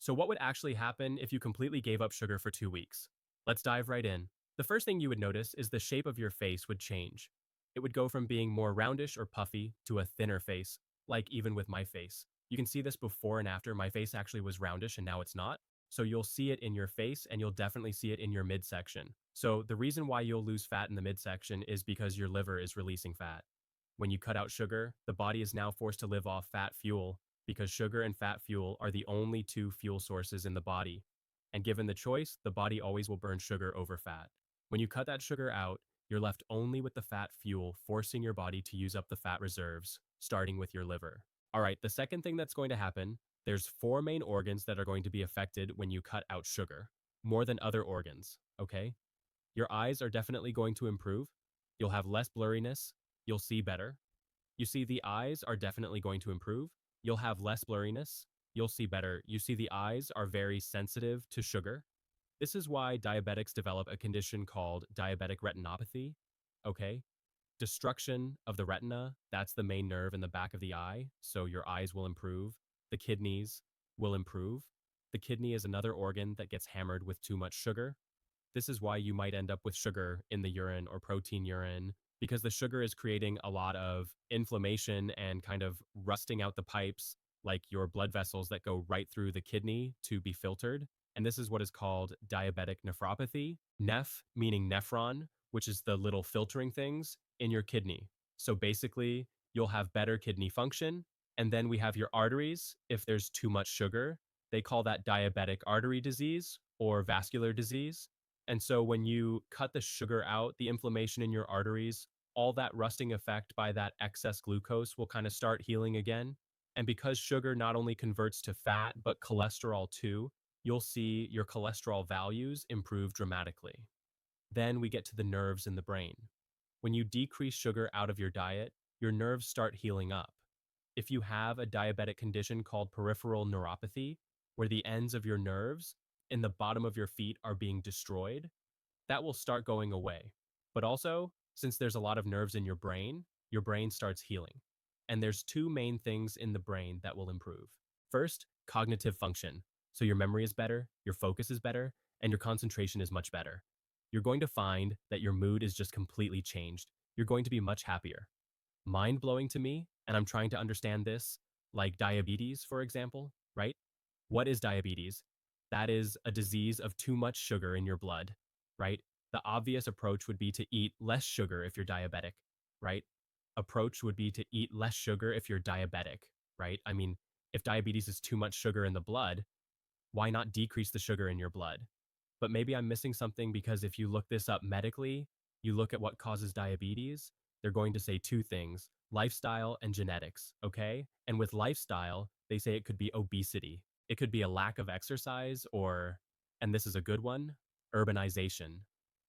So what would actually happen if you completely gave up sugar for 2 weeks? Let's dive right in. The first thing you would notice is the shape of your face would change. It would go from being more roundish or puffy to a thinner face, like even with my face. You can see this before and after. My face actually was roundish and now it's not. So you'll see it in your face and you'll definitely see it in your midsection. So the reason why you'll lose fat in the midsection is because your liver is releasing fat. When you cut out sugar, the body is now forced to live off fat fuel because sugar and fat fuel are the only two fuel sources in the body. And given the choice, the body always will burn sugar over fat. When you cut that sugar out, you're left only with the fat fuel, forcing your body to use up the fat reserves, starting with your liver. All right, the second thing that's going to happen, there's four main organs that are going to be affected when you cut out sugar, more than other organs, okay? Your eyes are definitely going to improve. You'll have less blurriness. You'll see better. You see, the eyes are definitely going to improve. You'll have less blurriness. You'll see better. You see, the eyes are very sensitive to sugar. This is why diabetics develop a condition called diabetic retinopathy. Okay? Destruction of the retina, that's the main nerve in the back of the eye, so your eyes will improve. The kidneys will improve. The kidney is another organ that gets hammered with too much sugar. This is why you might end up with sugar in the urine or protein urine because the sugar is creating a lot of inflammation and kind of rusting out the pipes, like your blood vessels that go right through the kidney to be filtered. And this is what is called diabetic nephropathy. Neph meaning nephron, which is the little filtering things in your kidney. So basically, you'll have better kidney function. And then we have your arteries. If there's too much sugar, they call that diabetic artery disease or vascular disease. And so when you cut the sugar out, the inflammation in your arteries, all that rusting effect by that excess glucose will kind of start healing again. And because sugar not only converts to fat, but cholesterol too, you'll see your cholesterol values improve dramatically. Then we get to the nerves in the brain. When you decrease sugar out of your diet, your nerves start healing up. If you have a diabetic condition called peripheral neuropathy, where the ends of your nerves in the bottom of your feet are being destroyed, that will start going away. But also, since there's a lot of nerves in your brain starts healing. And there's two main things in the brain that will improve. First, cognitive function. So your memory is better, your focus is better, and your concentration is much better. You're going to find that your mood is just completely changed. You're going to be much happier. Mind blowing to me, and I'm trying to understand this, like diabetes, for example, right? What is diabetes? That is a disease of too much sugar in your blood, right? The obvious approach would be to eat less sugar if you're diabetic, right? Approach would be to eat less sugar if you're diabetic, right? I mean, if diabetes is too much sugar in the blood, why not decrease the sugar in your blood? But maybe I'm missing something because if you look this up medically, you look at what causes diabetes, they're going to say two things, lifestyle and genetics, okay? And with lifestyle, they say it could be obesity. It could be a lack of exercise or, and this is a good one, urbanization.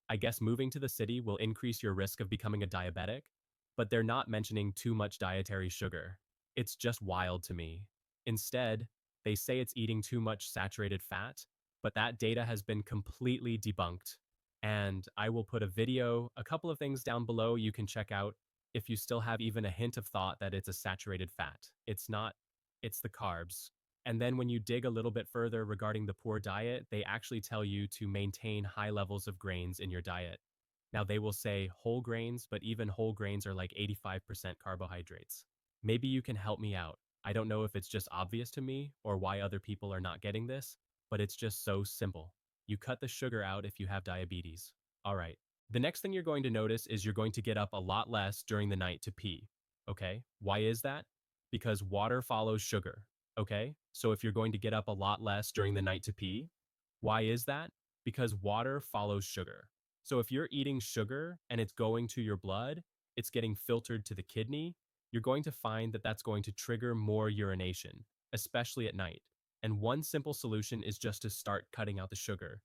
I guess moving to the city will increase your risk of becoming a diabetic, but they're not mentioning too much dietary sugar. It's just wild to me. Instead, they say it's eating too much saturated fat, but that data has been completely debunked. And I will put a couple of things down below you can check out if you still have even a hint of thought that it's a saturated fat. It's not, it's the carbs. And then when you dig a little bit further regarding the poor diet, they actually tell you to maintain high levels of grains in your diet. Now, they will say whole grains, but even whole grains are like 85% carbohydrates. Maybe you can help me out. I don't know if it's just obvious to me or why other people are not getting this, but it's just so simple. You cut the sugar out if you have diabetes. All right. The next thing you're going to notice is you're going to get up a lot less during the night to pee. Okay. Why is that? Because water follows sugar. Okay. So if you're going to get up a lot less during the night to pee, why is that? Because water follows sugar. So if you're eating sugar and it's going to your blood, it's getting filtered to the kidney, you're going to find that that's going to trigger more urination, especially at night. And one simple solution is just to start cutting out the sugar.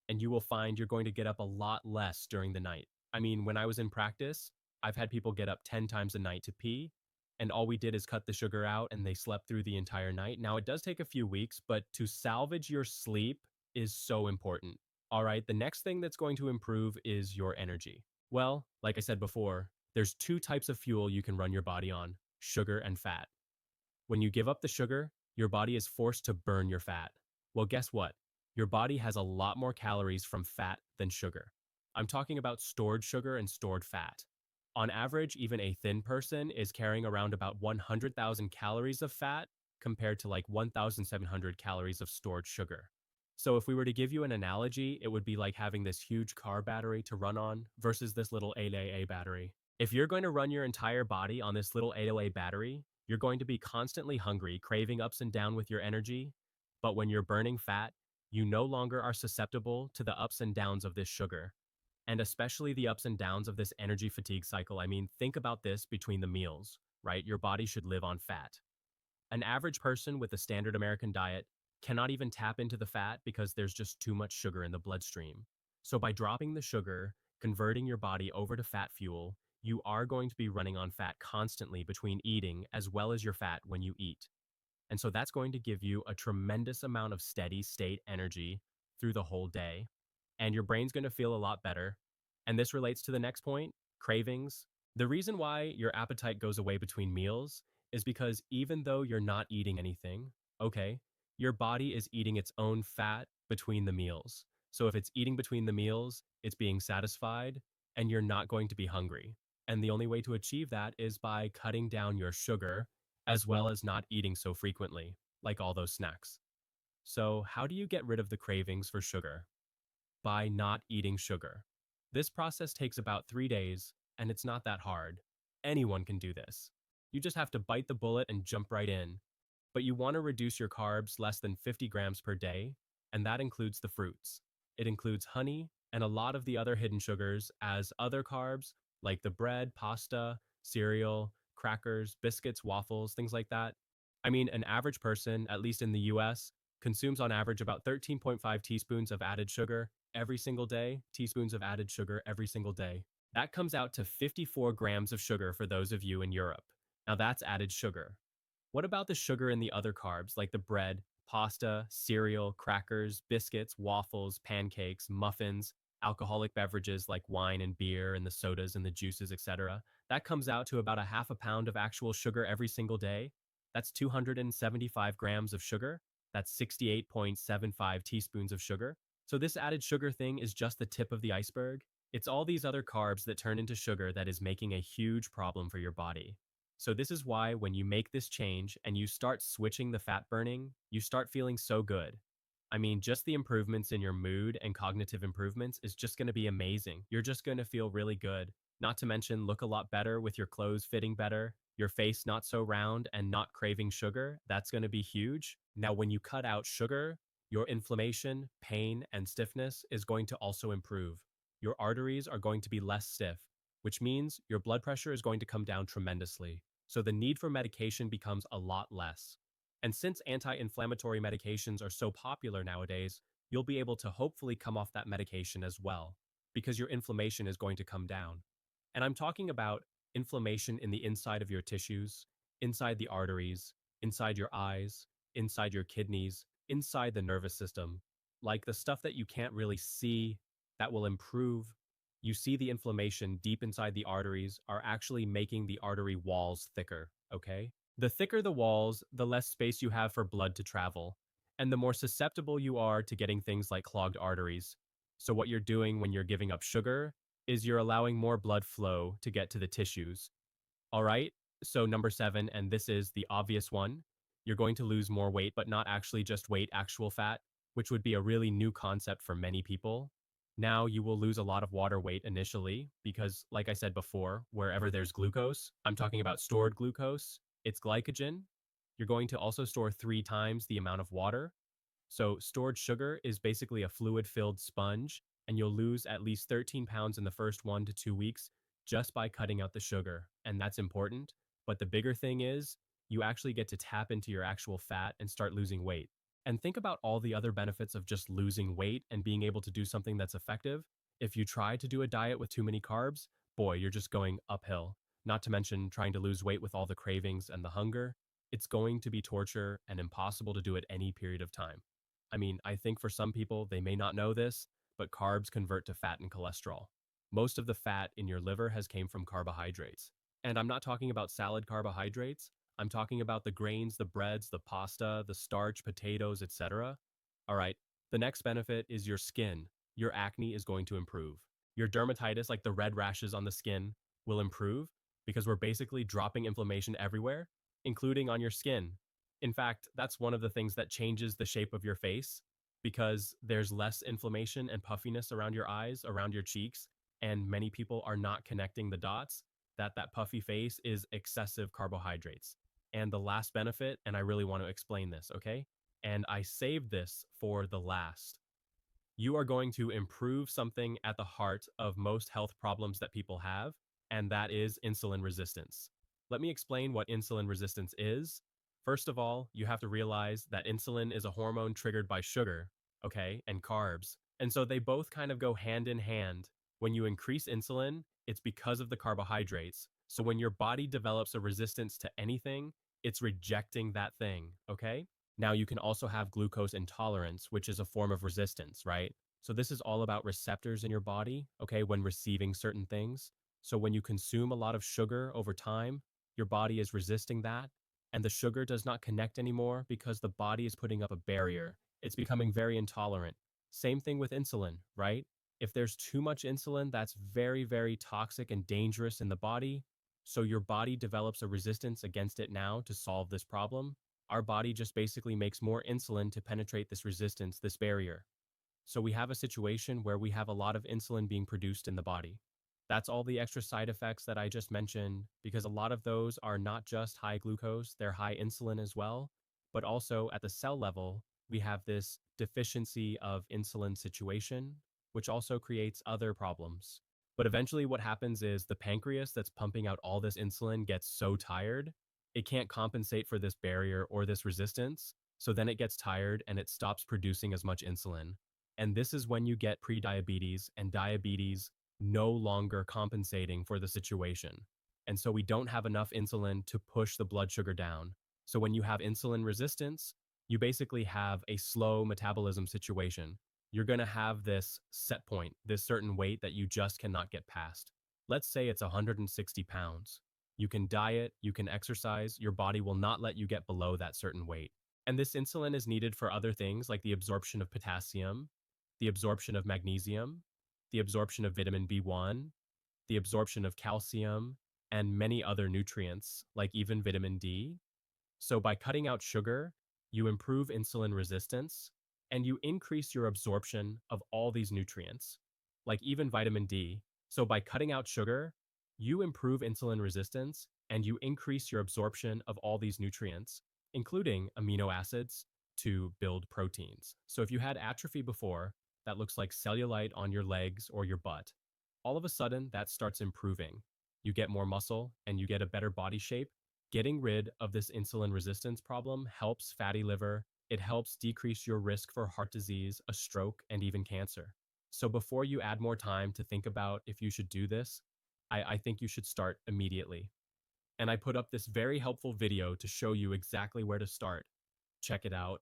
And you will find you're going to get up a lot less during the night. I mean, when I was in practice, I've had people get up 10 times a night to pee, and all we did is cut the sugar out and they slept through the entire night. Now, it does take a few weeks, but to salvage your sleep is so important. All right, the next thing that's going to improve is your energy. Well, like I said before, there's two types of fuel you can run your body on, sugar and fat. When you give up the sugar, your body is forced to burn your fat. Well, guess what? Your body has a lot more calories from fat than sugar. I'm talking about stored sugar and stored fat. On average, even a thin person is carrying around about 100,000 calories of fat compared to like 1,700 calories of stored sugar. So if we were to give you an analogy, it would be like having this huge car battery to run on versus this little 8AA battery. If you're going to run your entire body on this little 808 battery, you're going to be constantly hungry, craving ups and down with your energy. But when you're burning fat, you no longer are susceptible to the ups and downs of this sugar, and especially the ups and downs of this energy fatigue cycle. I mean, think about this between the meals, right? Your body should live on fat. An average person with a standard American diet cannot even tap into the fat because there's just too much sugar in the bloodstream. So, by dropping the sugar, converting your body over to fat fuel, you are going to be running on fat constantly between eating as well as your fat when you eat. And so that's going to give you a tremendous amount of steady state energy through the whole day. And your brain's going to feel a lot better. And this relates to the next point, cravings. The reason why your appetite goes away between meals is because even though you're not eating anything, okay, your body is eating its own fat between the meals. So if it's eating between the meals, it's being satisfied and you're not going to be hungry. And the only way to achieve that is by cutting down your sugar as well as not eating so frequently, like all those snacks. So, how do you get rid of the cravings for sugar? By not eating sugar. This process takes about 3 days, and it's not that hard. Anyone can do this. You just have to bite the bullet and jump right in. But you want to reduce your carbs less than 50 grams per day, and that includes the fruits. It includes honey and a lot of the other hidden sugars as other carbs like the bread, pasta, cereal, crackers, biscuits, waffles, things like that. I mean, an average person, at least in the US, consumes on average about 13.5 teaspoons of added sugar every single day, teaspoons of added sugar every single day. That comes out to 54 grams of sugar for those of you in Europe. Now that's added sugar. What about the sugar in the other carbs like the bread, pasta, cereal, crackers, biscuits, waffles, pancakes, muffins, alcoholic beverages like wine and beer and the sodas and the juices, etc.? That comes out to about a half a pound of actual sugar every single day. That's 275 grams of sugar. That's 68.75 teaspoons of sugar. So this added sugar thing is just the tip of the iceberg. It's all these other carbs that turn into sugar that is making a huge problem for your body. So this is why when you make this change and you start switching the fat burning, you start feeling so good. I mean, just the improvements in your mood and cognitive improvements is just going to be amazing. You're just going to feel really good. Not to mention look a lot better with your clothes fitting better, your face not so round and not craving sugar. That's going to be huge. Now, when you cut out sugar, your inflammation, pain, and stiffness is going to also improve. Your arteries are going to be less stiff, which means your blood pressure is going to come down tremendously. So the need for medication becomes a lot less. And since anti inflammatory medications are so popular nowadays, you'll be able to hopefully come off that medication as well, because your inflammation is going to come down. And I'm talking about inflammation in the inside of your tissues, inside the arteries, inside your eyes, inside your kidneys, inside the nervous system, like the stuff that you can't really see that will improve. You see the inflammation deep inside the arteries are actually making the artery walls thicker, okay? The thicker the walls, the less space you have for blood to travel, and the more susceptible you are to getting things like clogged arteries. So what you're doing when you're giving up sugar is you're allowing more blood flow to get to the tissues. All right, so number 7, and this is the obvious one, you're going to lose more weight, but not actually just weight, actual fat, which would be a really new concept for many people. Now you will lose a lot of water weight initially because, like I said before, wherever there's glucose, I'm talking about stored glucose, it's glycogen. You're going to also store 3 times the amount of water. So stored sugar is basically a fluid-filled sponge, and you'll lose at least 13 pounds in the first 1 to 2 weeks just by cutting out the sugar. And that's important. But the bigger thing is you actually get to tap into your actual fat and start losing weight. And think about all the other benefits of just losing weight and being able to do something that's effective. If you try to do a diet with too many carbs, boy, you're just going uphill. Not to mention trying to lose weight with all the cravings and the hunger. It's going to be torture and impossible to do at any period of time. I mean, I think for some people, they may not know this, but carbs convert to fat and cholesterol. Most of the fat in your liver has came from carbohydrates. And I'm not talking about salad carbohydrates. I'm talking about the grains, the breads, the pasta, the starch, potatoes, etc. All right. The next benefit is your skin. Your acne is going to improve. Your dermatitis, like the red rashes on the skin, will improve because we're basically dropping inflammation everywhere, including on your skin. In fact, that's one of the things that changes the shape of your face because there's less inflammation and puffiness around your eyes, around your cheeks, and many people are not connecting the dots that that puffy face is excessive carbohydrates. And the last benefit, and I really want to explain this, okay? And I saved this for the last. You are going to improve something at the heart of most health problems that people have, and that is insulin resistance. Let me explain what insulin resistance is. First of all, you have to realize that insulin is a hormone triggered by sugar, okay, and carbs. And so they both kind of go hand in hand. When you increase insulin, it's because of the carbohydrates. So when your body develops a resistance to anything, it's rejecting that thing, okay? Now, you can also have glucose intolerance, which is a form of resistance, right? So, this is all about receptors in your body, okay, when receiving certain things. So, when you consume a lot of sugar over time, your body is resisting that, and the sugar does not connect anymore because the body is putting up a barrier. It's becoming very intolerant. Same thing with insulin, right? If there's too much insulin, that's very, very toxic and dangerous in the body. So, your body develops a resistance against it now to solve this problem. Our body just basically makes more insulin to penetrate this resistance, this barrier. So we have a situation where we have a lot of insulin being produced in the body. That's all the extra side effects that I just mentioned, because a lot of those are not just high glucose, they're high insulin as well. But also at the cell level, we have this deficiency of insulin situation, which also creates other problems. But eventually, what happens is the pancreas that's pumping out all this insulin gets so tired, it can't compensate for this barrier or this resistance. So then it gets tired and it stops producing as much insulin. And this is when you get prediabetes and diabetes no longer compensating for the situation. And so we don't have enough insulin to push the blood sugar down. So when you have insulin resistance, you basically have a slow metabolism situation. You're going to have this set point, this certain weight that you just cannot get past. Let's say it's 160 pounds. You can diet, you can exercise, your body will not let you get below that certain weight. And this insulin is needed for other things like the absorption of potassium, the absorption of magnesium, the absorption of vitamin B1, the absorption of calcium, and many other nutrients, like even vitamin D. So by cutting out sugar, you improve insulin resistance and you increase your absorption of all these nutrients, like even vitamin D. So by cutting out sugar, you improve insulin resistance and you increase your absorption of all these nutrients, including amino acids to build proteins. So if you had atrophy before, that looks like cellulite on your legs or your butt, all of a sudden that starts improving. You get more muscle and you get a better body shape. Getting rid of this insulin resistance problem helps fatty liver. It helps decrease your risk for heart disease, a stroke, and even cancer. So before you add more time to think about if you should do this, I think you should start immediately. And I put up this very helpful video to show you exactly where to start. Check it out.